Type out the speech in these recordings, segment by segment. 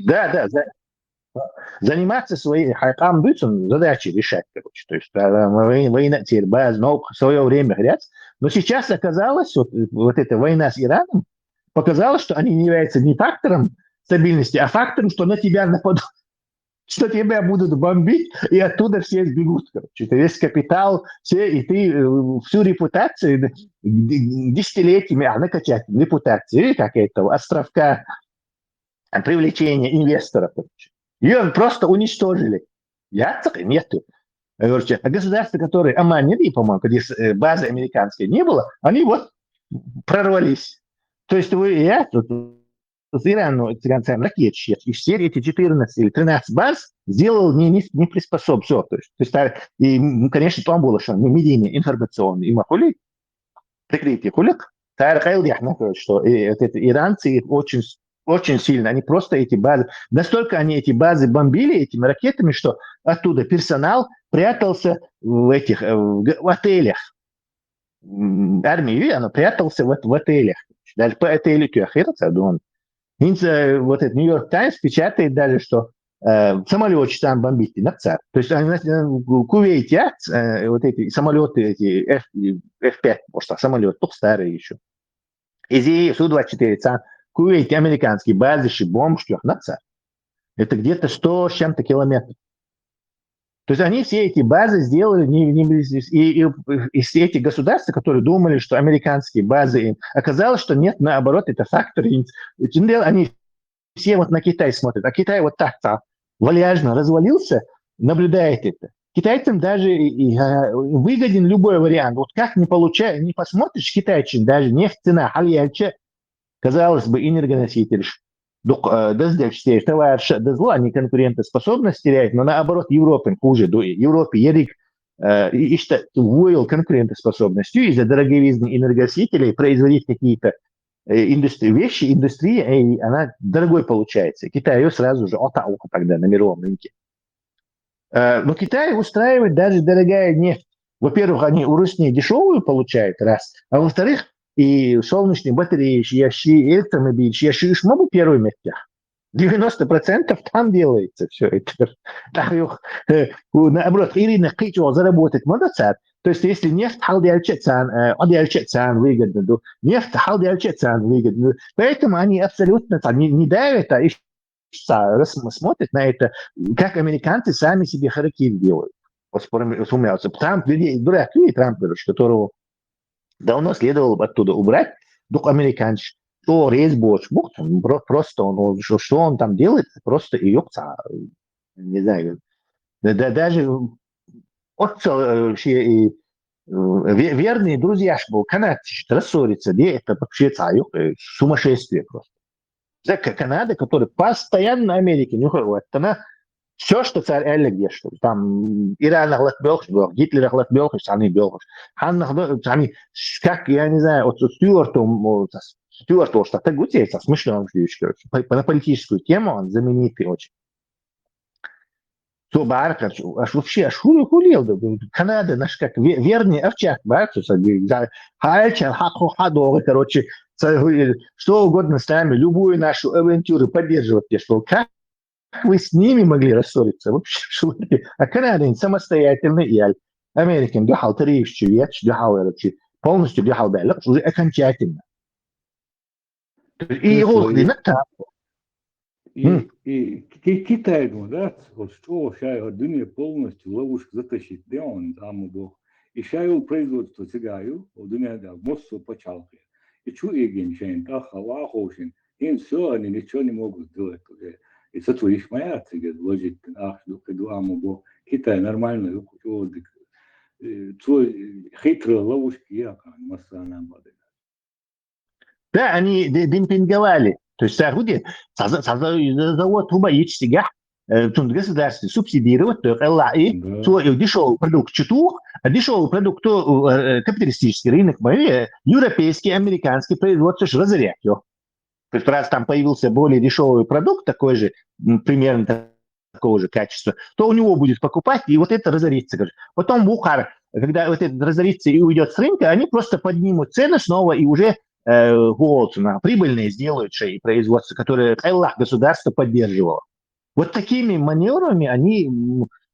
Да, заниматься своей хайкам бытом, задачи решать, короче. То есть война теперь, но в свое время говорят. Но сейчас оказалось, вот эта война с Ираном показала, что они не являются не фактором стабильности, а фактором, что на тебя нападут, что тебя будут бомбить, и оттуда все сбегут. Короче. Это весь капитал, все, и ты всю репутацию десятилетиями, накачать репутацию, как этого островка привлечения инвесторов. Короче. Ее просто уничтожили. Нету. Короче, а государства, которые Оман-Нили, по-моему, где базы американской не было, они вот прорвались. То есть я тут с Ираном ракет сейчас, и все эти 14 или 13 баз сделал не приспособ. Все. То есть, и, конечно, там было, что медийные, информационные, и махули, прикрытие хулик, что вот это, иранцы очень очень сильно. Они просто эти базы... Настолько они эти базы бомбили этими ракетами, что оттуда персонал прятался в отелях. Армия, она прятался в отелях. Даже по отелю Тюахирцадон. Вот этот Нью-Йорк Таймс печатает даже, что самолет там бомбит на ЦАР. То есть в Кувейте вот эти самолеты, эти F-5, может, самолет, только старые еще. Из Су-24 ЦАР Кувейте американские базы, бомб, на ЦАР. Это где-то 100 с чем-то километров. То есть они все эти базы сделали, и все эти государства, которые думали, что американские базы, оказалось, что нет, наоборот, это фактор. Они все вот на Китай смотрят, а Китай вот так вальяжно развалился, наблюдает это. Китайцам даже выгоден любой вариант. Вот как не посмотришь, китайцам даже нефть цена, хальяче, казалось бы, энергоноситель, товарищ, они конкурентоспособность теряют, но наоборот, Европе хуже. Европе ерик увоил конкурентоспособностью из-за дороговизны энергоносителей производить какие-то вещи, индустрия, и она дорогой получается. Китай ее сразу же отауха тогда на мировом рынке. Но Китай устраивает даже дорогая нефть. Во-первых, они у Русней дешевую получают, раз. А во-вторых, и солнечные батареи, электромобили, могу первый местах. 90% там делается все это. Наоборот, Ирина Кичо заработать модоцат. То есть, если нефть халдиальчецан выгодно, нефть халдиальчецан выгодно. Поэтому они абсолютно не давят, а смотрят на это, как американцы сами себе харакири делают. Трамп, дурак, Трамп, которого давно следовало бы оттуда убрать, дух американец, что резбоч, просто что он там делает, просто и ёпта, не знаю, даже верные друзья, что канадцы рассорятся, это вообще сумасшествие просто. Канада, которая постоянно Америке не уходит, она все, что царь Элли что там Иран охлатбелх, Гитлер охлатбелх, они белх. Они, как, я не знаю, от Стюарт, что так гутеется, смешно, на политическую тему он знаменитый очень. То Баркер, аж вообще, аж хулил, Канада, наш как верный овчак, Баркер, хальчан, хадовый, короче, что угодно с нами, любую нашу авантюру поддерживать, что как вы с ними могли рассориться? Вообще, а Канада самостоятельный, и Америка дюхал тарифчу, полностью дюхал бэлэк, уже окончательно. И его И Китай, да, что сейчас дуния полностью ловушка затащит, да, он там бог. И сейчас производство цигаю, дуния, да, моссу почалки. И что igen шейн, хава хошин, им все, они ничего не могут сделать уже. И сотворишь моя цигет, вложить, бог. Китай нормально, твой хитрые ловушки, я масса нам бады. Да, они демпинговали. То есть завод Тубаич сега государство субсидировать, дешевый продукт чутух, а дешевый продукт капиталистический рынок, европейский, американский производство разорять его. То есть раз там появился более дешевый продукт, такой же, примерно такого же качества, то у него будет покупать, и вот это разорится. Потом Бухар, когда вот это разорится и уйдет с рынка, они просто поднимут цены снова, и уже прибыльные сделают и производство, которое Аллах государство поддерживало. Вот такими маневрами они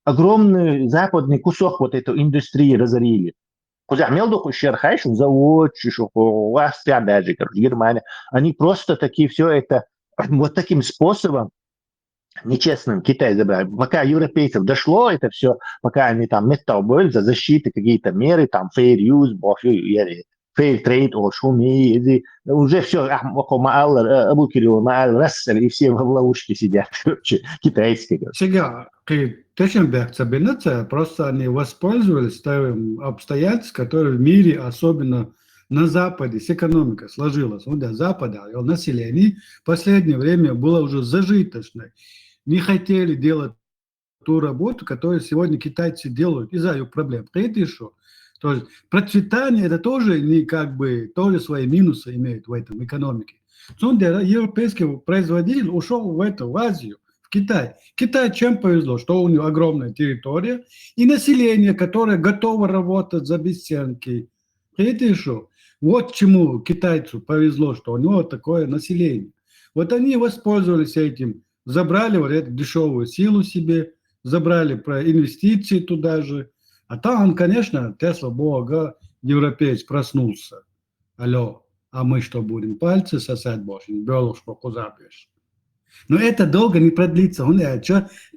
огромный западный кусок вот этой индустрии разорили. Кузя Мелдуху, Шерхайшу, завод, Шишуху, Австрия, даже, Германия, они просто такие все это вот таким способом нечестным Китай забрали. Пока европейцев дошло это все, пока они там метал за защиты, какие-то меры, там fair use, fair trade, шуми, уже все, Абу Кирилл, Рассел, и все в ловушке сидят, китайские. Сега, просто они воспользовались тем обстоятельством, которые в мире, особенно на Западе, с экономикой сложилась. Вот для Запада население в последнее время было уже зажиточное. Не хотели делать ту работу, которую сегодня китайцы делают из-за их проблем. Это что? То есть процветание это тоже не тоже свои минусы имеет в этом экономике. Европейский производитель ушел в Азию, в Китай. Китай чем повезло? Что у него огромная территория и население, которое готово работать за бесценки. Это что? Вот чему китайцу повезло, что у него такое население. Вот они воспользовались этим, забрали вот эту дешевую силу себе, забрали про инвестиции туда же. А там, конечно, Тесла Бога, европеец проснулся. Алло, а мы что будем? Пальцы сосать больше? Белушку куда бьешь? Но это долго не продлится.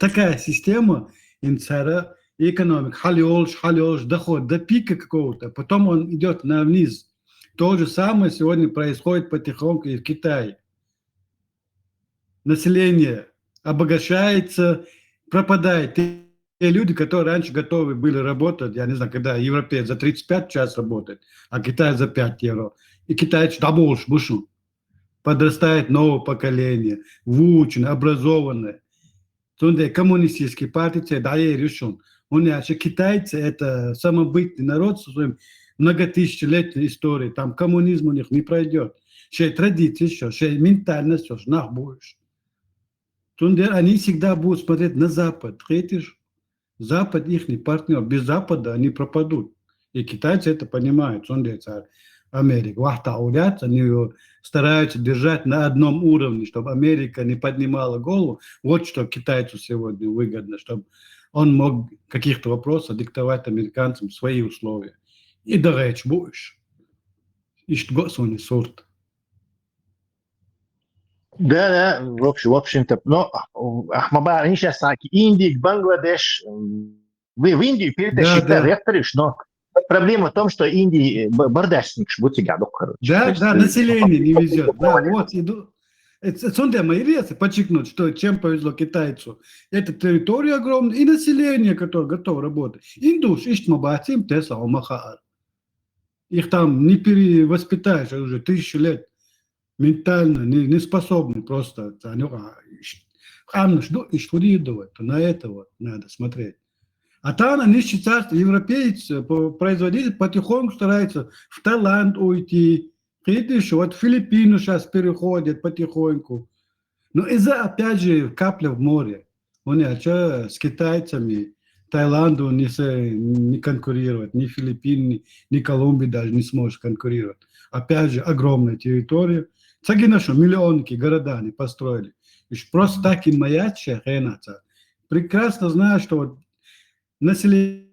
Такая система инцера и экономик. Халёж, доход до пика какого-то. Потом он идет вниз. То же самое сегодня происходит потихоньку и в Китае. Население обогащается, пропадает. Те люди, которые раньше готовы были работать, я не знаю, когда европеец за 35 час работает, а Китай за 5 евро. И китайцы больше. Подрастает новое поколение, выученное, образованное. Коммунистические партии, да, я решен. Китайцы – это самобытный народ со своим многотысячелетней историей. Там коммунизм у них не пройдет. Традиции, ментальность, будешь. Они всегда будут смотреть на Запад. Запад их партнер. Без Запада они пропадут. И китайцы это понимают. Америка. Они стараются держать на одном уровне, чтобы Америка не поднимала голову. Вот что китайцу сегодня выгодно, чтобы он мог в каких-то вопросах диктовать американцам свои условия. И доречь будешь. Ишь госуни сорт. Да, в общем-то, но Ахмабар, они сейчас Индия, Бангладеш, вы в Индию перетащите ректориш, но проблема в том, что Индии бардачник будете году, короче. Да, население не везет. Да, вот иду. Это мои ресы подчеркнуть, что чем повезло китайцу. Это территория огромная и население, которое готово работать. Индуш, Иштмабатим, Тесла, Омахаар. Их там не перевоспитаешь уже 1000 лет. Ментально не способны просто. На это вот надо смотреть. А там они считают, европейцы, производители потихоньку стараются в Таиланд уйти. Вот Филиппины сейчас переходят потихоньку. Но из-за, опять же, капля в море. С китайцами Таиланду не конкурировать, ни Филиппины, ни Колумбии даже не сможет конкурировать. Опять же, огромная территория. Цаги наши миллионники города они построили. И просто так и маяча, прекрасно знаю, что вот население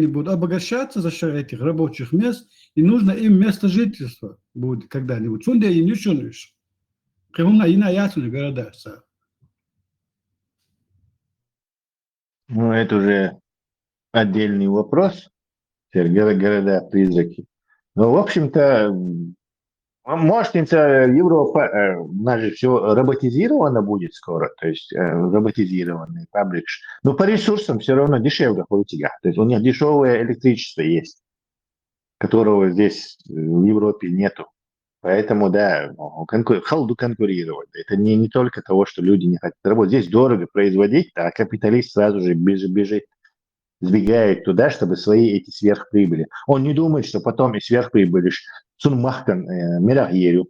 будет обогащаться за счет этих рабочих мест, и нужно им место жительства будет когда-нибудь. Сунде и не шунешь. Кремна и на ясные города. Ну, это уже отдельный вопрос. Города-призраки. Но, в общем-то, может, Европа, у нас же все роботизировано будет скоро, то есть роботизированный фабрик. Но по ресурсам все равно дешевле Хуртига. То есть у них дешевое электричество есть, которого здесь в Европе нету. Поэтому, да, халду конкурировать. Это не только того, что люди не хотят работать. Здесь дорого производить, а капиталист сразу же бежит, сбегает туда, чтобы свои эти сверхприбыли. Он не думает, что потом и сверхприбыли Сунмахтан Мирагерю.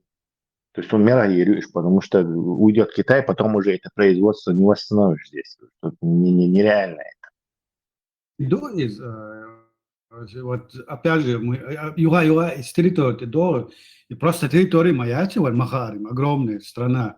То есть он Мирагерю, потому что уйдет в Китай, потом уже это производство не восстановишь здесь. Нереально это. Вот опять же, мы юга из территории до и просто территория моя, вот Махарим, огромная страна,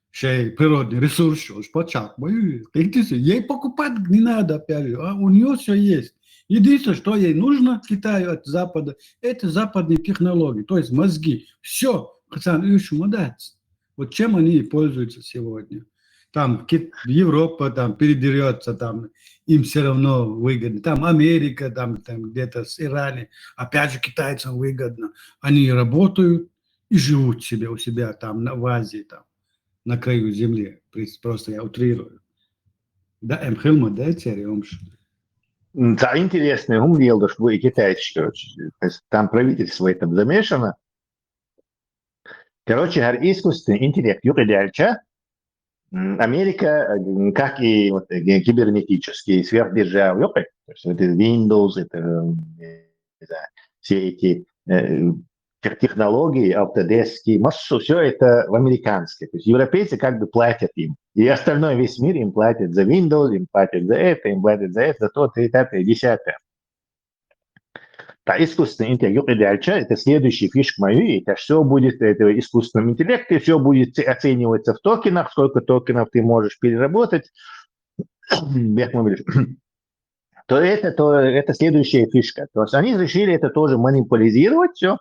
ще природный ресурс, уж почак, мы, ей покупать не надо, опять же, а у нее все есть. Единственное, что ей нужно Китаю от Запада, это западные технологии, то есть мозги. Все, Хасан Ильич молодец. Вот чем они и пользуются сегодня. Там Европа там передерется, там им все равно выгодно. Там Америка, там где-то с Ираном, опять же китайцам выгодно. Они работают и живут себе у себя там в Азии, там, на краю земли. Просто я утрирую. Да, Хилма, да, Терриомш. Да, интересный ум дело, что вы китайцы, короче. То есть там правительство в этом замешано. Короче, искусственный интеллект, юридиальча, Америка, как и вот, кибернетические сверхдержавы, то есть это Windows, это все эти технологии, Autodesk, массу, все это в американское. То есть европейцы как бы платят им. И остальной весь мир им платит за Windows, им платят за это, им платят за это, за то, это, десятое. Да, искусственный интеллект это следующий фишка моей, это все будет этого искусственного интеллекта, все будет оцениваться в токенах, сколько токенов ты можешь переработать, то это следующая фишка. То есть они решили это тоже манипулировать все,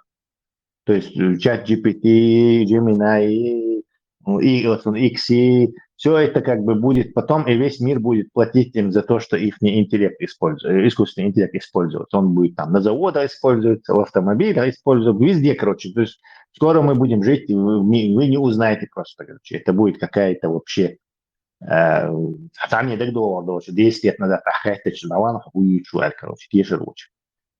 то есть чат GPT, Gemini, XE, все это как бы будет потом, и весь мир будет платить им за то, что их интеллект использует, искусственный интеллект используется. Он будет там на заводах использоваться, в автомобилях использоваться, везде, короче. То есть скоро мы будем жить, вы не узнаете просто, короче. Это будет какая-то вообще... Там не так долго, 10 лет назад, это короче, короче.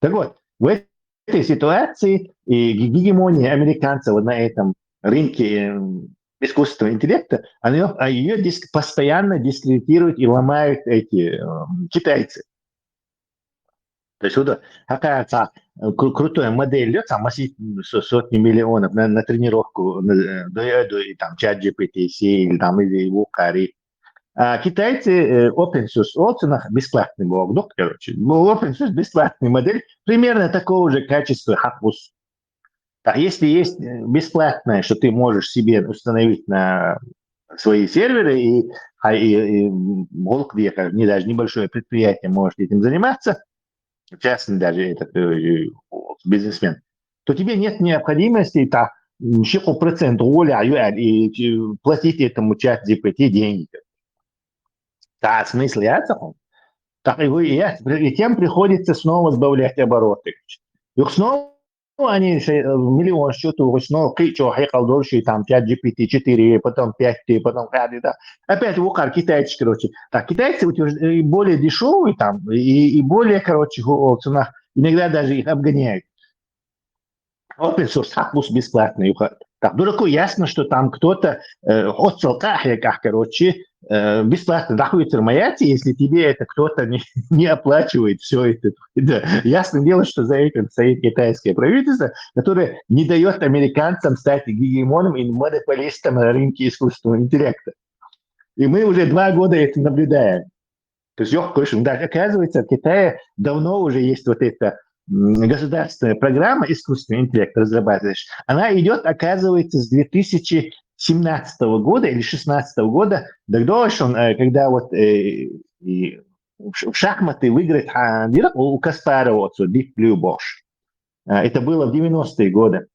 Так вот, в этой ситуации гегемония американцев на этом рынке искусственного интеллекта, ее постоянно дискредитируют и ломают эти китайцы. То есть вот какая-то крутая модель, там сотни миллионов на тренировку там чат GPT, или там или Вукари. А китайцы open source опционах бесплатный был, короче, open source бесплатная модель примерно такого же качества Хапус. Так, если есть бесплатное, что ты можешь себе установить на свои серверы, и Волк, не даже небольшое предприятие может этим заниматься, частный даже этот бизнесмен, то тебе нет необходимости так, процент и платить этому чат GPT деньги. Да, смысл я так и тем приходится снова сбавлять обороты. И снова они миллион счетов, снова кричу, хекал дольше, там 5 GPT-4, потом 5T, потом 5, да. Опять вукар, китайцы, короче. Так, китайцы более дешевые там, и более, короче, в ценах, иногда даже их обгоняют. Open source, плюс бесплатный. Так, дураку ясно, что там кто-то от ссылках, короче, бесплатно находится в Маяте, если тебе это кто-то не оплачивает все это. Да. Ясное дело, что за этим стоит китайское правительство, которое не дает американцам стать гегемоном и монополистом на рынке искусственного интеллекта. И мы уже 2 года это наблюдаем. То есть, да, оказывается, в Китае давно уже есть вот эта государственная программа искусственного интеллекта разрабатываешь. Она идет, оказывается, с 2017 года или 2016 года, когда вот в шахматы выиграет у Каспарова, Deep Blue Bosch. Это было в 90-е годы.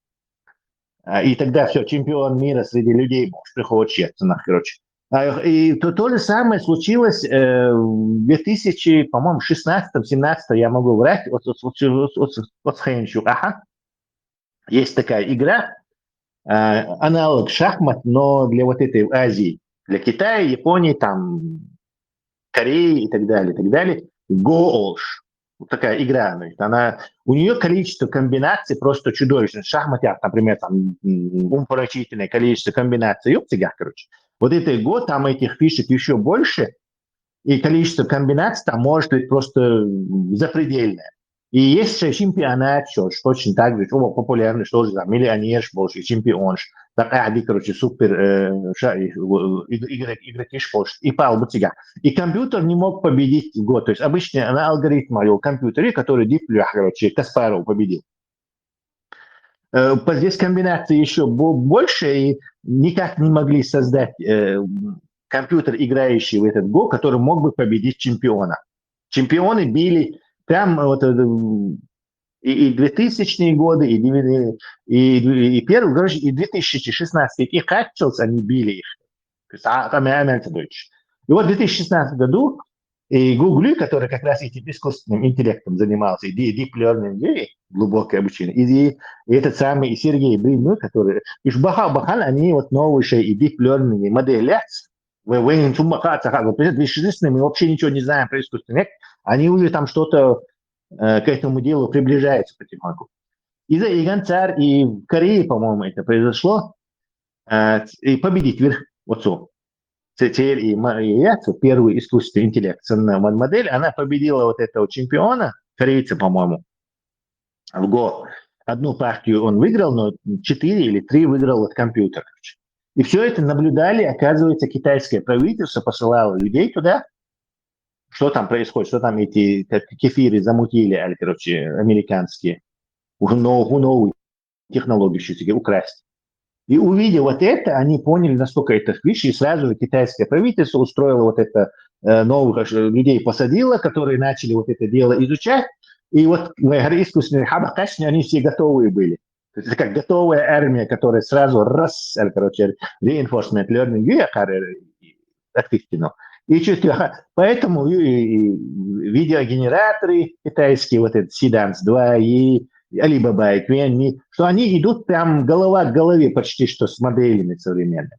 И тогда все, чемпион мира среди людей приходит, короче. И то же самое случилось в 2016-17, я могу врать, вот Хэнчу. Ага. Есть такая игра, аналог шахмат, но для вот этой Азии, для Китая, Японии, там, Кореи и так далее. Go-Olsh. Вот такая игра. У нее количество комбинаций просто чудовищное. В шахматах, например, там умопомрачительное количество комбинаций. Короче. Вот этот год, там этих фишек еще больше, и количество комбинаций там может быть просто запредельное. И есть чемпионат, что точно так же, популярный, что же там, миллионер, больше, чемпион. Так, короче, супер игроки школы, и пал бы тебя. И компьютер не мог победить в Го. То есть обычно на алгоритме в компьютере, который короче, Каспаров победил. Здесь комбинации еще больше, и никак не могли создать компьютер, играющий в этот Го, который мог бы победить чемпиона. Чемпионы били прям вот, и 2000-е годы, и первый, короче, и 2016 и Хатчелс, они били их. И вот в 2016 году и Google, который как раз этим искусственным интеллектом занимался, и Deep Learning, глубокое обучение, и этот самый и Сергей Брин, который, и бахал, они вот новые и Deep Learning модели, в 2016 мы вообще ничего не знаем про искусственный интеллект, они уже там что-то к этому делу приближаются потихоньку. Из-за Иганцар и в Корее, по-моему, это произошло, и победить вот Теперь и первый искусственный интеллект, модель, она победила вот этого чемпиона, корейца, по-моему, в Го. Одну партию он выиграл, но 4 или 3 выиграл вот компьютер. И все это наблюдали, оказывается, китайское правительство посылало людей туда, что там происходит, что там эти кефиры замутили, короче, американские, новую технологию украсть. И увидев вот это, они поняли, насколько это вещь, и сразу же китайское правительство устроило вот это, новых людей посадило, которые начали вот это дело изучать, и вот искусственные хабакашни, они все готовые были. То есть это как готовая армия, которая сразу короче, reinforcement learning, и поэтому и видеогенераторы китайские, вот этот Seedance 2 и Alibaba и Queen, что они идут прям голова к голове почти что с моделями современными.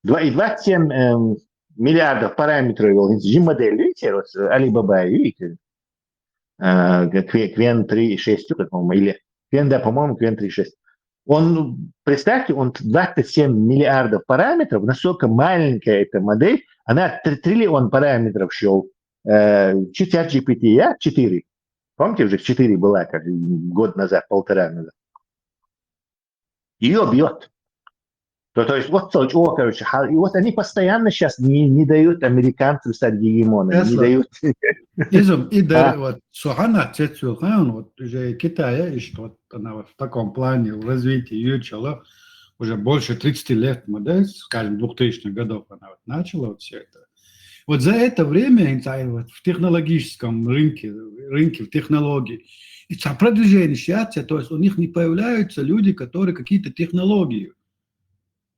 27 миллиардов параметров G-модель, видите, вот Alibaba, видите, Queen 3.6, по-моему, или Queen, да, по-моему, Queen 3.6. Он, представьте, он 27 миллиардов параметров, насколько маленькая эта модель, она триллион параметров счел. Чуть GPT 4. Помните, уже 4 была как год назад, 1,5 назад. Ее бьет. То есть вот, короче, и вот они постоянно сейчас не дают американцам стать гегемонами, не дают. И вот Сухана Цецюхан, вот уже Китая, и что она вот в таком плане в развитии начала уже больше 30 лет модель, скажем, 2000-х годов она вот начала вот все это. Вот за это время вот, в технологическом рынке в технологии, и продвижение счастья, то есть у них не появляются люди, которые какие-то технологии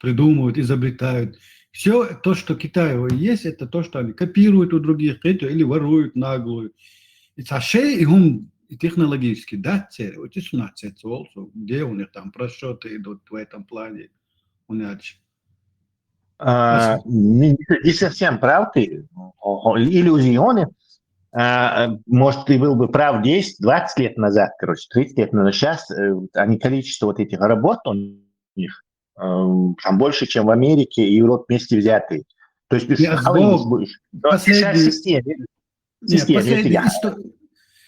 придумывают, изобретают. Все то, что Китаево есть, это то, что они копируют у других или воруют наглую. И технологически, да, где у них там просчеты идут в этом плане. Не совсем прав ты, иллюзионы. Может, ты был бы прав 10-20 лет назад, короче, 30 лет назад. Сейчас они количество вот этих работ у них там больше, чем в Америке и Европе вместе взятые. То есть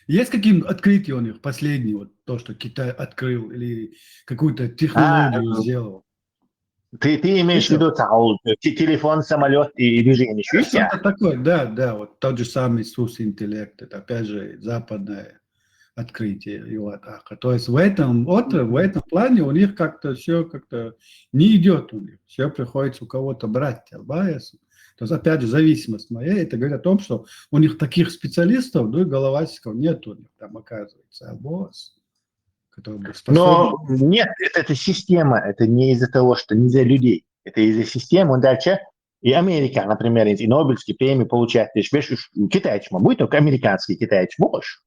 есть какие-то открытия у них последние, вот то, что Китай открыл или какую-то технологию сделал? Ты имеешь в виду телефон, самолет и движение? Что-то такое, да, вот тот же самый искусственный интеллект, это опять же западное открытие его атака. То есть в этом плане у них как-то все как-то не идет у них. Все приходится у кого-то брать. То есть опять же зависимость моя, это говорит о том, что у них таких специалистов, головастиков нет у них там оказывается. Босс, который бы способен... Но нет, это система, это не из-за того, что не из-за людей. Это из-за системы. Дальше и Америка, например, и Нобелевские премии получает. Китайчма будет, только американский китайч больше.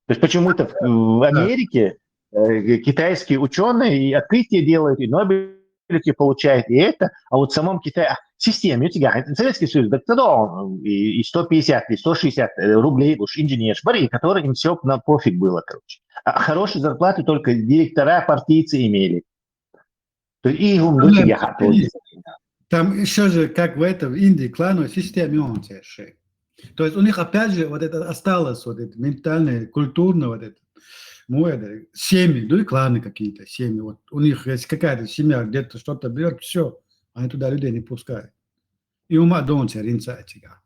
То есть почему-то в Америке китайские ученые и открытия делают, и Нобелевки получают, и это, а вот в самом Китае системе, Советский Союз, да тогда и 150, и 160 рублей уж инженер, которые им все на пофиг было, короче. А хорошие зарплаты только директора партийцы имели. То есть и им там еще же, как в Индии, клановой системе он То есть у них опять же вот это осталось, вот это ментальное, культурное, вот это семьи, ну и кланы какие-то, семьи. Вот у них есть какая-то семья, где-то что-то берет, все, они туда людей не пускают. И ума донца ринцатига.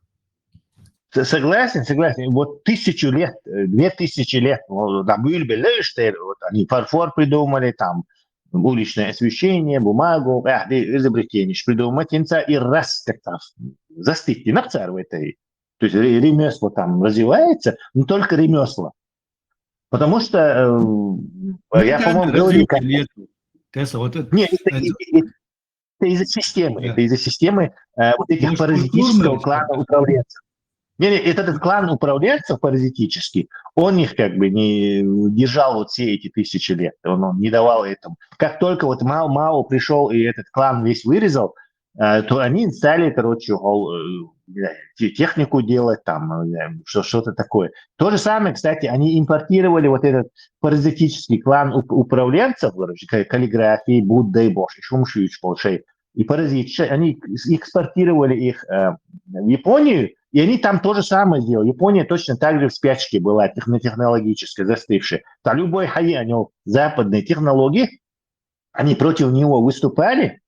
Согласен, согласен. Вот 1000 лет, 2000 лет, да, были, что вот они фарфор придумали, там, уличное освещение, бумагу, изобретение придумать, и раз как-то застыть, на в этой. То есть ремесло там развивается, но только ремесло. Потому что, я, по-моему, говорил... Нету. Вот это, нет, это из-за системы. Да. Это из-за системы вот этих Может, паразитического культурно, клана управленцев. Этот клан управленцев паразитический, он их как бы не держал вот все эти 1000 лет. Он не давал этому. Как только вот Мао пришел и этот клан весь вырезал, то они стали, короче, технику делать, там, что-то такое. То же самое, кстати, они импортировали вот этот паразитический клан управленцев, каллиграфии, Будда и Бош, и паразит, они экспортировали их в Японию, и они там то же самое сделали. Япония точно так же в спячке была, технологически застывшая. Там любой хай, у него западные технологии, они против него выступали,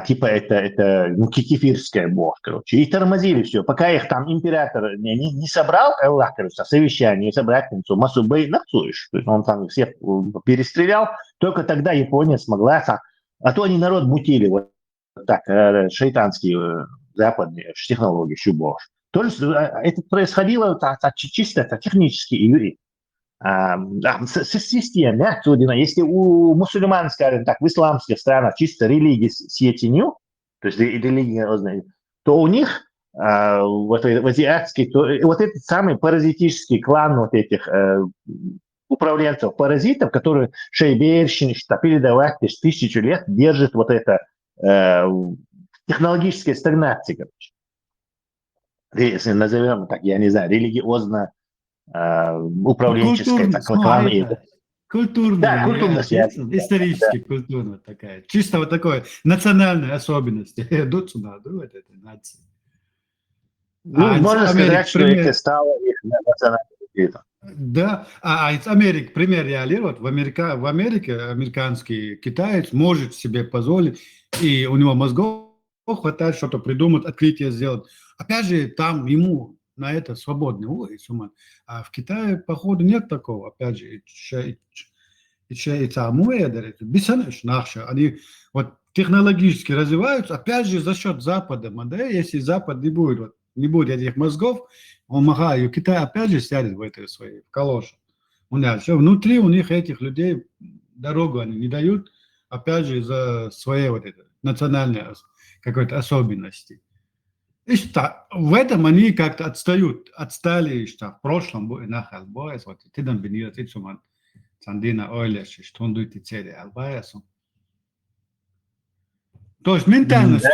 типа это кефирская бог, короче, и тормозили все. Пока их там император не собрал, Аллах, короче, совещание, собрательницу Масубей Нацуиш, то есть он там всех перестрелял, только тогда Япония смогла, а то они народ мутили, вот так, шайтанские западные технологии, щубош. То есть это происходило чисто технически и системе, если у мусульман, скажем так, в исламских странах чисто религия сетенью, то есть религия, то у них в азиатской, то вот этот самый паразитический клан вот этих управленцев паразитов, которые шейберщины, что передавать 1000 лет держит вот это технологическая стагнация, короче. Если назовем так, я не знаю, религиозно управленческая, так, клан. Культурная, да, культурная связь. Исторически культурная такая. Чисто вот такой национальной особенности идут сюда, да, вот этой нации. Можно сказать, что это стало их национальным. Да, из Америки пример я вот в Америке американский китаец может себе позволить, и у него мозгов хватает что-то придумать, открытие сделать. Опять же, там ему на это свободный улиц. А в Китае, походу, нет такого. Опять же, они вот технологически развиваются, опять же, за счет Запада. Да? Если Запад не будет этих мозгов, Китай опять же сядет в этой своей калоше. Все, внутри у них этих людей дорогу они не дают, опять же, из-за своей вот этой национальной какой-то особенности. И что, в этом они как-то отстали, что в прошлом было нахал боясь, вот ты там бенир, ты суман, сандина ойлеш, что он дует и цели, албаясу. То есть ментальность,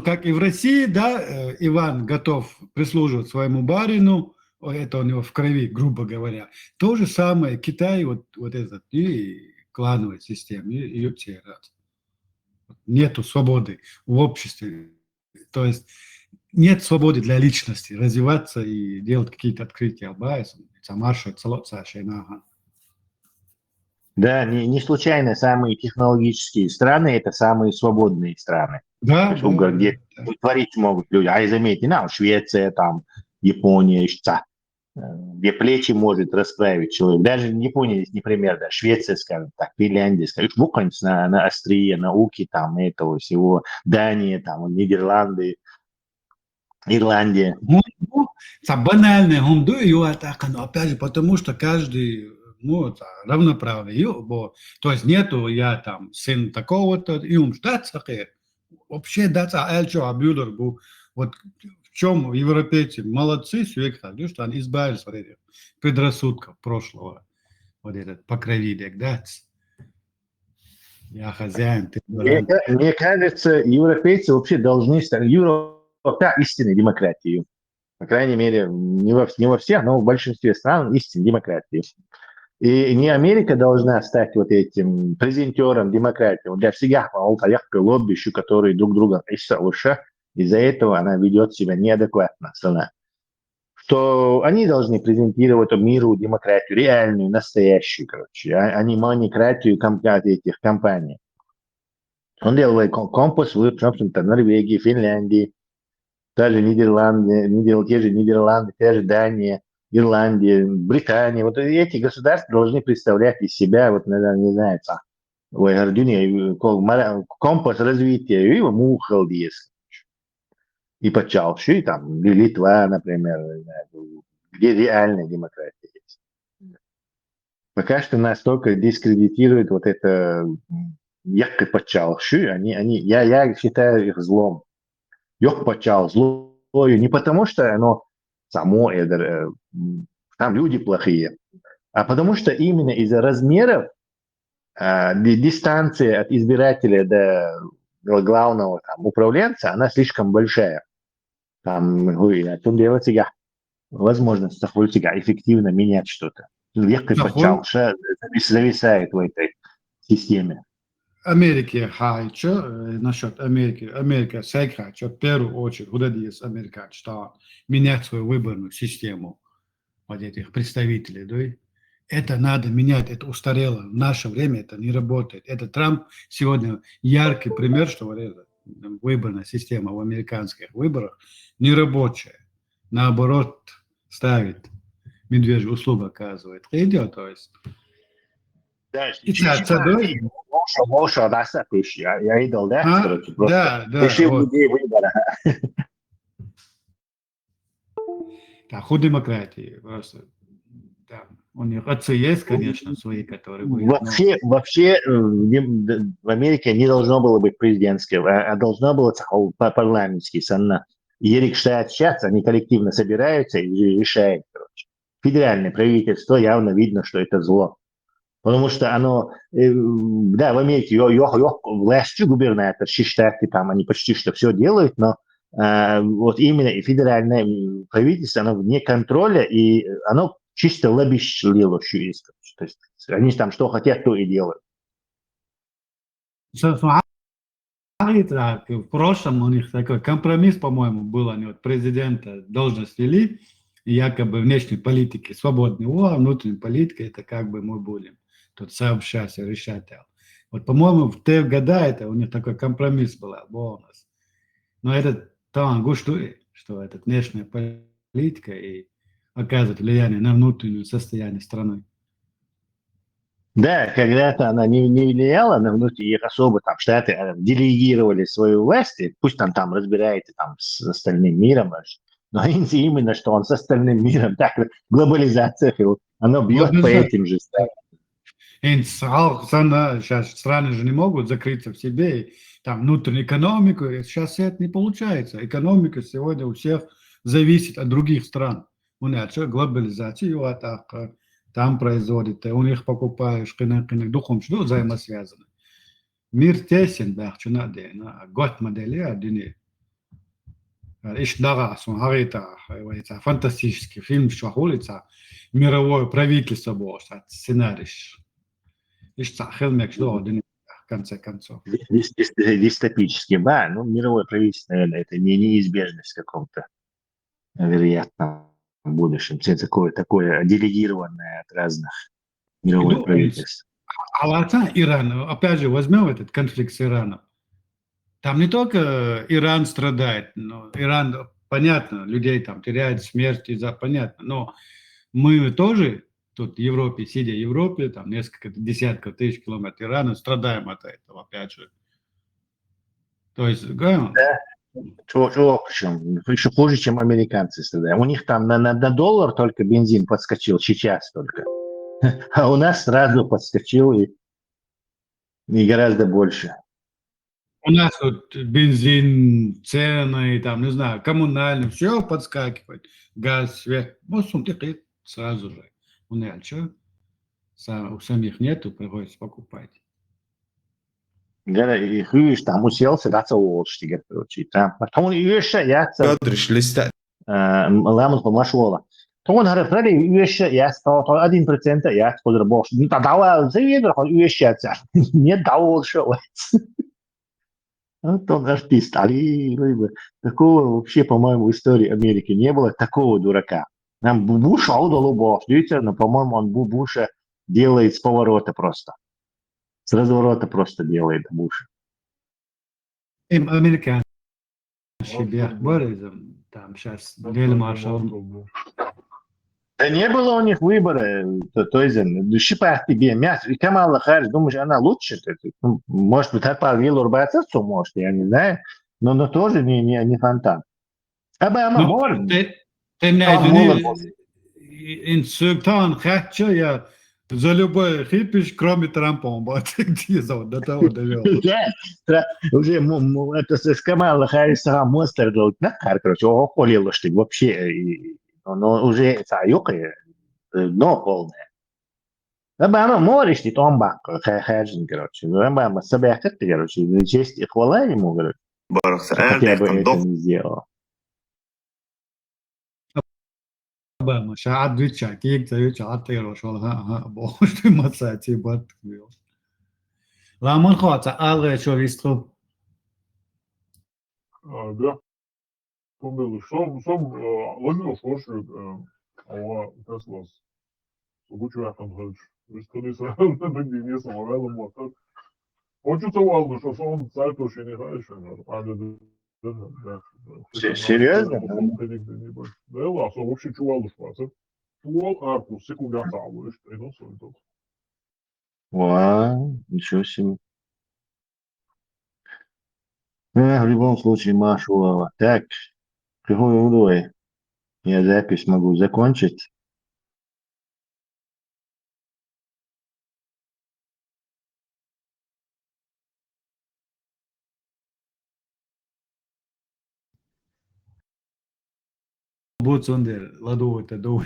как и в России, да, Иван готов прислуживать своему барину, это у него в крови, грубо говоря. То же самое Китай, вот этот, и клановая система, и все раз. Нету свободы в обществе. То есть нет свободы для личности развиваться и делать какие-то открытия. Да, не случайно самые технологические страны – это самые свободные страны. Да, где творить могут люди. А заметьте, Швеция, там, Япония, где плечи может расправить человек. Даже Япония здесь не пример, да, Швеция, скажем так, Финляндия, скажем, на острие науки там этого всего, Дания, там, Нидерланды, Ирландия. Банальное, опять же, потому что каждый равноправный. То есть нету я там сын такого-то, и он вообще Бюллер был. Вот в чем европейцы молодцы, что они избавились от этих предрассудков прошлого. Вот этот покровитель, да? Я хозяин, ты мне кажется, европейцы вообще должны стать истинной демократией. По крайней мере, не во всех, но в большинстве стран истинной демократии. И не Америка должна стать вот этим презентером демократии. Для всех лобби, которые друг друга лучше. Из-за этого она ведет себя неадекватно, страна. что они должны презентировать миру демократию, реальную, настоящую, короче, а не монократию этих компаний. Он делает компас в, общем-то, Норвегии, Финляндии, даже Нидерланды, те же Нидерланды, те же Дания, Ирландия, Британия. Вот эти государства должны представлять из себя, вот, наверное, не знаю, компас развития, и Мухалдис, и Почалши, и там Литва, например, где реальная демократия есть. Пока что настолько дискредитирует вот это якобы Почалши, я считаю их злом. Йох почал злою не потому, что оно само, там люди плохие, а потому что именно из-за размеров дистанция от избирателя до главного там, управленца, она слишком большая. Там, тут делать себя возможность себя эффективно менять что-то. Якобы почал, зависает в этой системе. Америки хочу, насчет Америки. Америка всегда хочет в первую очередь, куда есть Америка, что менять свою выборную систему вот этих представителей. Да? Это надо менять, это устарело. В наше время это не работает. Это Трамп сегодня яркий пример, что вот эта выборная система в американских выборах не рабочая. Наоборот, ставит медвежью услугу, оказывает. Идет, то есть. Моша достаточно. Я идол, да? Короче, просто решил вот. Людей выбора. Да, у демократии просто. Да. У них отцы есть, конечно, свои, которые были. Вообще в Америке не должно было быть президентского, а должно было парламентский. Ерик считает сейчас, они коллективно собираются и решают, короче. Федеральное правительство явно видно, что это зло. Потому что оно, да, в Америке властью губернатор, штаты там, они почти что все делают, но вот именно и федеральное правительство, оно вне контроля, и оно чисто лоббирует. То есть они там что хотят, то и делают. В прошлом у них такой компромисс, по-моему, был, они вот президента должность вели, и якобы внешней политики свободный, а внутренней политики это как бы мы будем тут сообщаться, решать. Вот, по-моему, в те года это у них такой компромисс был. Но это там гуштует, что это внешняя политика и оказывает влияние на внутреннее состояние страны. Да, когда-то она не влияла на внутренних особо, там Штаты делегировали свою власть, пусть там разбирается там с остальным миром, но именно что он с остальным миром, так глобализация, она бьет по этим же странам. Сейчас страны же не могут закрыться в себе, там внутреннюю экономику, сейчас это не получается. Экономика сегодня у всех зависит от других стран. У них глобализация, там производит, у них покупаешь, духом, что взаимосвязано. Мир тесен, да, что надо, год модели, один. Иш дага, это фантастический фильм, что улица, мировое правительство было, сценарий. В конце концов. Дистопический, да, ну, мировое правительство, наверное, это не неизбежность в каком-то, вероятно, в будущем. Все такое делегированное от разных мировых правительств. Иран, опять же, возьмем этот конфликт с Ираном. Там не только Иран страдает, но Иран, понятно, людей там теряет смерть из-за, понятно, но мы тоже тут в Европе, сидя в Европе, там несколько десятков тысяч километров Ирана, страдаем от этого, опять же. То есть, да. Причем еще хуже, чем американцы страдают. У них там на доллар только бензин подскочил, сейчас только. А у нас сразу подскочил и гораздо больше. У нас вот бензин, цены, там, не знаю, коммунальный, все подскакивает. Газ, свет. Вот сразу же. У них что? У самих нету, приходится покупать. Да, и хуже, там уселся, да, целовался, короче, там. Потом уезжается. Ламут помашвола. То он говорит, ради уезжается, то 1% я подработал. Ну, тогда заведер, он уезжается. Не дал шелается. Вот он артист. Такого вообще, по-моему, в истории Америки не было такого дурака. Нам Буш аудал убо. Видите, но, по-моему, он Буша делает с поворота просто. С разворота просто делает Буша. Им американцы Маршал бег был. там сейчас Маршал Дели был, Маршал. Маршал был. Да не было у них выбора. То есть, шипах тебе мясо. И Камала Харрис, думаешь, она лучше? Ну, может быть, отправил Урбацевцу, может, я не знаю. Но тоже не фонтан. Обама, Ну, может, ты меня там извини, молод. инсультан хотя я за любой хипиш, кроме Трампа, он будет до того довел. Да, уже это с Камала Харриса монстр, короче, охуел, что вообще, но уже дно полное. Обама можешь, ты там бак, Хаджин, короче. Обама себя как ты, короче, честь и хвала ему, короче, Барахса. что хотя бы это не сделал. Обама, шаад вичак, их зовут атеро, шол ха бож ты мацати бат. Ламон хоца, алре шо вистру. Да, помню, som London forsøg over Teslas. Så godt jeg kan høre. Hvis det er så, det blir mye som er vel om at хочется Waldo, что он сайт очень не хороший, а Серьезно? да, ладно, вообще чувал шпаца. Чувал арку, секунда сало, что и носой тут. Вау, ничего себе. В любом случае, Машулова. Так, какой удой. Я запись могу закончить. Будь сундер, ладу это дуй.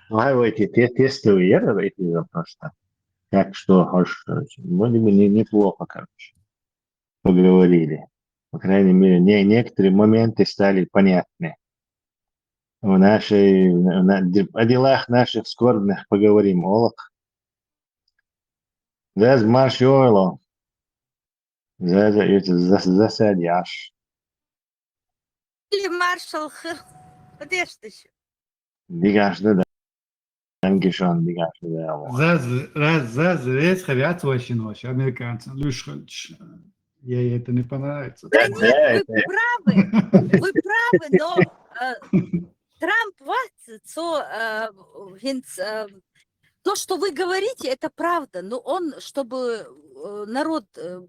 Ну, эти тестовые эти просто. Так что, короче, вроде бы неплохо, короче, поговорили. По крайней мере, некоторые моменты стали понятны. О делах наших скорбных поговорим, Олах. Заз марш ойло. Засадяш. Или маршал Подожди еще. Дигаш да Dankeschön, дигаш да. Рез хорят очень ночь, американцы. Люшхольч. Ей это не понравится. Да Да, нет, это... вы правы, но Трамп то, что вы говорите, это правда, но он, чтобы народ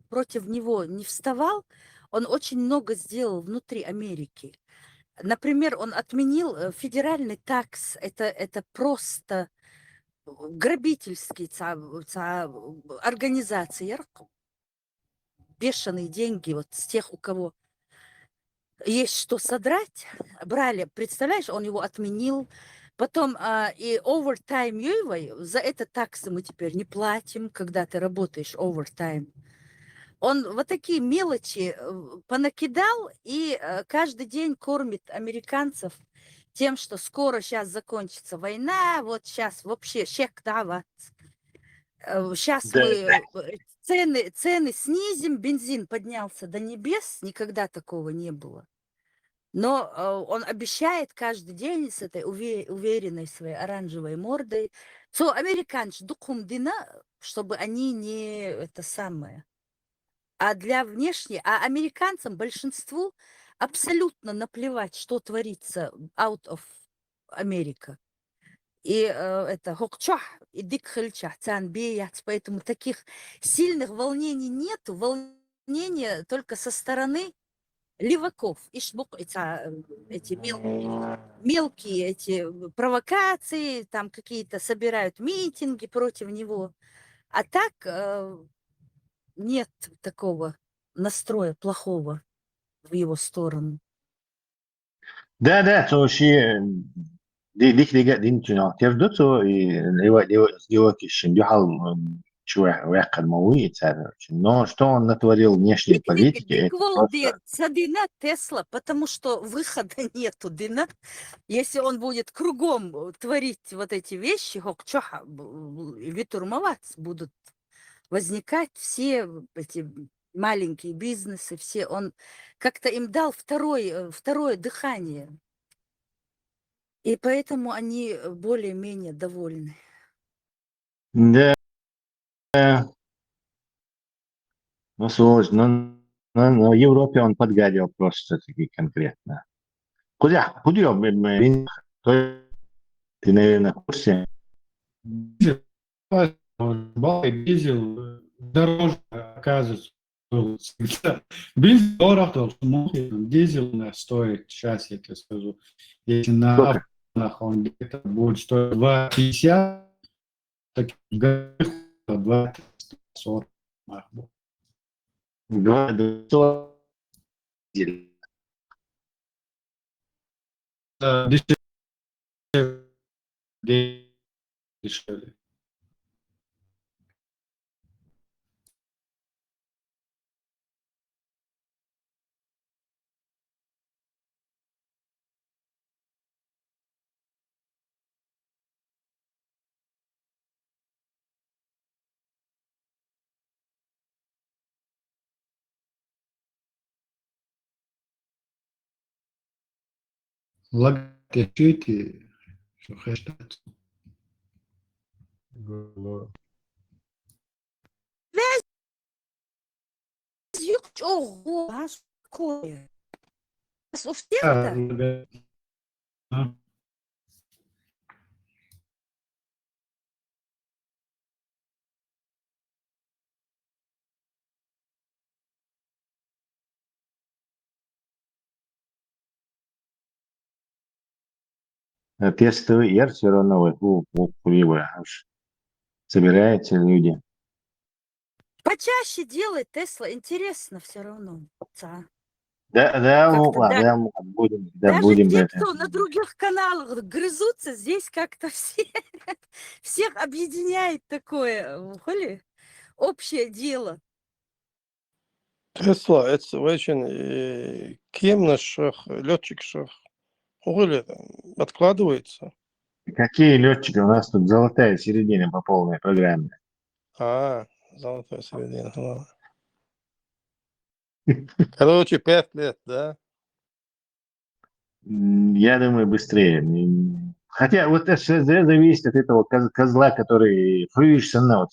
против него не вставал, он очень много сделал внутри Америки. Например, он отменил федеральный такс, это просто грабительский организация, бешеные деньги вот с тех, у кого есть что содрать, брали, представляешь, он его отменил. Потом и овертайм за это таксы мы теперь не платим, когда ты работаешь овертайм. Он вот такие мелочи понакидал и каждый день кормит американцев тем, что скоро сейчас закончится война, вот сейчас вообще шек давать. Сейчас мы цены снизим, бензин поднялся до небес, никогда такого не было. Но он обещает каждый день с этой уверенной своей оранжевой мордой, что американцы духом дина, чтобы они не это самое. А для внешней, а американцам, большинству, абсолютно наплевать, что творится out of America. И это хокчах, и дикхельчах, цанбеяц, поэтому таких сильных волнений нету. Волнения только со стороны леваков. Эти мелкие эти провокации, там какие-то собирают митинги против него. А так нет такого настроя плохого в его сторону. Да, то вообще ديك اللي قاعدين تفضل تو сделать еще дюхал чувак мовит, но что он натворил внешней политики? Дина Тесла, потому что выхода нету, Дина. Если он будет кругом творить вот эти вещи, витурмовать будут возникать все эти маленькие бизнесы, все. Он как-то им дал второе дыхание. И поэтому они более-менее довольны. Да, ну, сложно. Но в Европе он подгадил просто-таки конкретно. Куда бензин? Ты, наверное, в курсе? Дизель, дизель дороже, оказывается, был всегда. Бензин дорого, дизель стоит, сейчас я тебе скажу, если на Сколько? автомобилях он где-то будет стоить 2,50, так в горах 2,40. Два, Дешевле. Влаготечите, что хэштаг. Да. Ого, а что такое? У всех А, так? тестовый яр все равно собираются люди. Почаще делай Тесла, интересно все равно. Да. Да, Как-то ладно, даже будем те, это. кто на других каналах грызутся, здесь как-то всех объединяет такое, холи, общее дело. Tesla, это очень кем наших летчиков откладывается. Какие летчики? У нас тут золотая середина по полной программе. Золотая середина. Ладно. Короче, 5 лет, да? Я думаю, быстрее. Хотя вот это все зависит от этого козла, который фрюшсона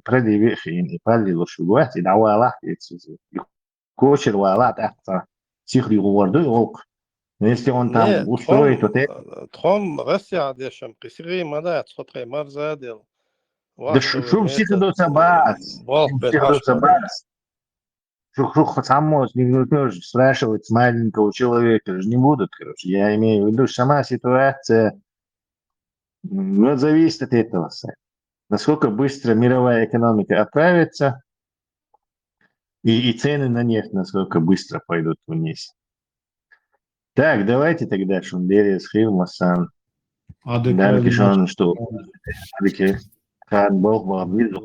продавих и падал шугуат и давала кошер вала тахта сихри говорду волк. Но если он там Не, устроит вот это, Том Россия дешем, присыри мадат, смотри, марзадел. да шум сихидо сабас, Волк сихидо бедашка. сабас. Шух сам никто спрашивать с маленького человека же не будут, короче. Я имею в виду, сама ситуация, ну, зависит от этого. Насколько быстро мировая экономика оправится, и цены на нефть насколько быстро пойдут вниз. Так, давайте тогда Шундерис Хилмасан. Данke schon, что Адыки Кан Бог был визу,